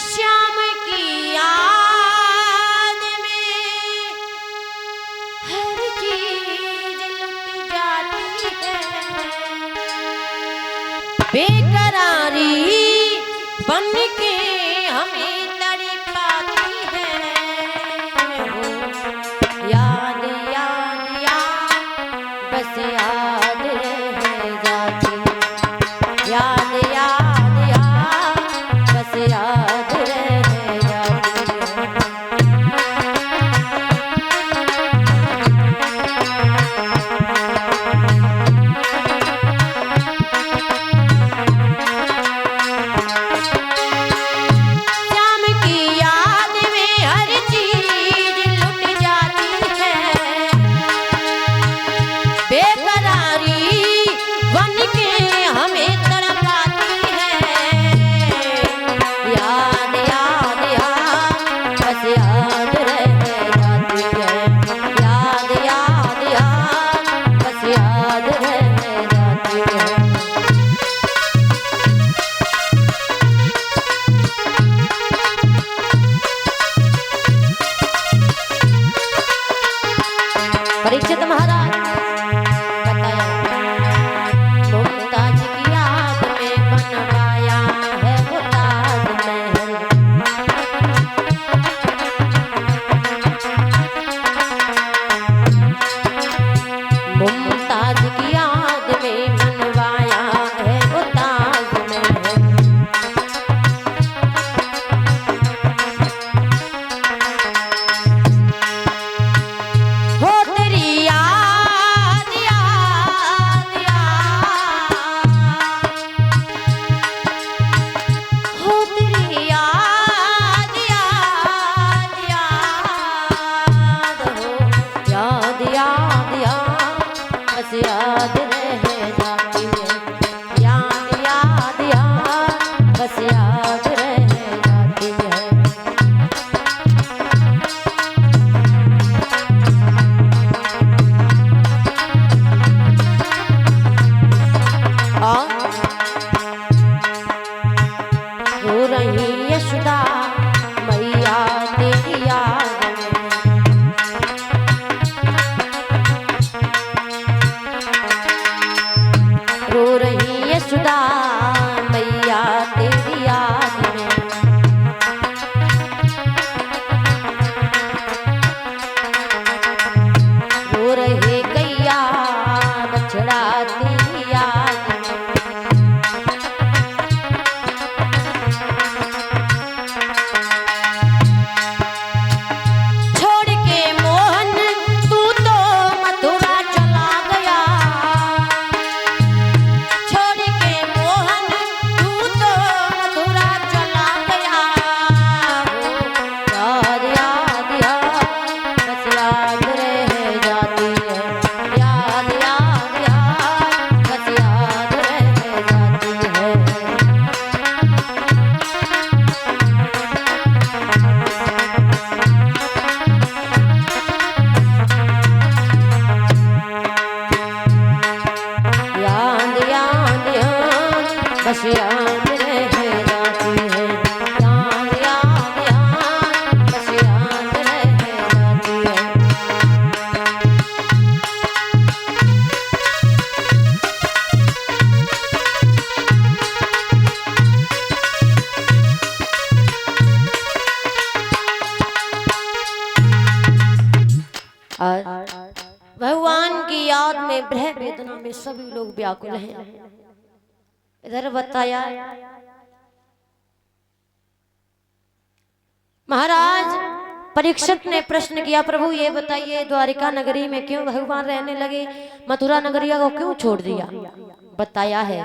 श्याम की याद में हर चीज लुट जाती है, बेकरारी बन के हमें तड़पाती है। याद याद याद बस याद रह जाती, याद याद याद बस याद रह जाती। श्याम की याद में हर चीज लुट जाती है, बेकरारी बन के हमें तड़पाती है। याद याद याद बस याद रह जाती है, याद याद याद बस याद रह जाती है। परीक्षित महाराज बताया, मुमताज की याद में बनवाया है वो ताजमहल। मुमताज की याद में बनवाया है वो ताजमहल। हो तेरी याद याद याद, हो तेरी याद याद याद, हो याद याद याद बस याद रह जाती है, याद याद याद बस याद रह जाती है। रो रही यशोदा मैया तेरी याद में, रो रही यशोदा मैया तेरी याद में। रो रहे गैया बछड़ा तेरी याद में। छोड़ के मोहन तू तो मथुरा चला गया, छोड़ के मोहन तू तो मथुरा चला गया। याद याद याद बस याद रह जाती है, याद याद याद बस याद रह जाती है। याद याद याद बस याद रह जाती है, याद याद याद बस याद रह जाती है। भगवान की याद में ब्रह वेदना में सभी लोग व्याकुल हैं। इधर बताया महाराज परीक्षित ने प्रश्न किया, प्रभु ये बताइए द्वारिका नगरी में क्यों भगवान रहने लगे, मथुरा नगरिया को क्यों छोड़ दिया? बताया है